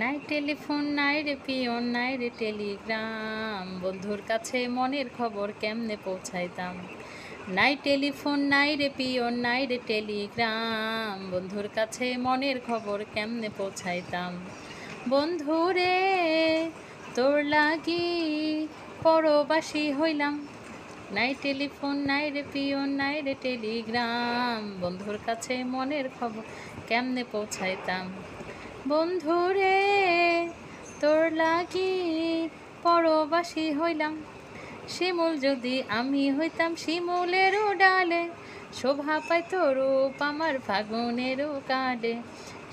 নাই টেলিফোন নাই রে পিয়ন নাই রে টেলিগ্রাম, বন্ধুর কাছে মনের খবর কেমনে পৌঁছাইতাম। নাই টেলিফোন নাই রে পিয়ন নাই রে টেলিগ্রাম, বন্ধুর কাছে মনের খবর কেমনে পৌঁছাইতাম। বন্ধু রে তোর লাগি পরবাসী হইলাম। নাই টেলিফোন নাই রে পিয়ন নাই রে টেলিগ্রাম, বন্ধুর কাছে মনের খবর কেমনে পৌঁছাইতাম। বন্ধুরে তোর লাগি পরবাসী হইলাম। শিমুল যদি আমি হইতাম শিমুলেরও ডালে, শোভা পাইত রূপ আমার ফাগুনেরও কালে।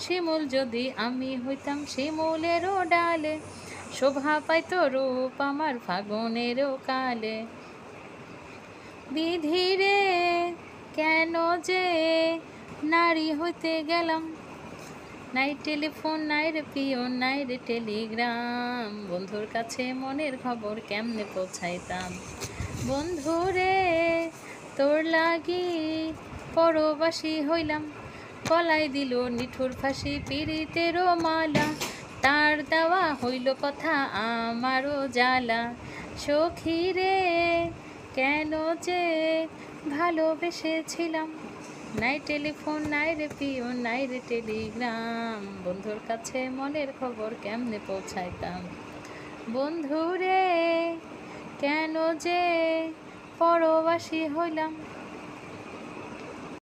শিমুল যদি আমি হইতাম শিমুলেরও ডালে, শোভা পাইত রূপ আমার ফাগুনেরও কালে। বিধিরে কেন যে নারী হইতে গেলাম। নাই টেলিফোন নাই রে পিয়ন নাই রে টেলিগ্রাম, বন্ধুর কাছে মনের খবর কেমনে পৌঁছাইতাম। বন্ধু রে তোর লাগি পরবাসী হইলাম। গলায় দিল নিঠুর ফাঁসি পীড়িতেরও মালা, তার দেওয়া হইল কথা আমারও জ্বালা। সখী রে কেন যে ভালোবেসেছিলাম। নাই টেলিফোন নাই রে পিয়ন নাই রে টেলিগ্রাম, বন্ধুর কাছে মনের খবর কেমনে পৌঁছাইতাম। বন্ধু রে কেন যে পরবাসী হইলাম।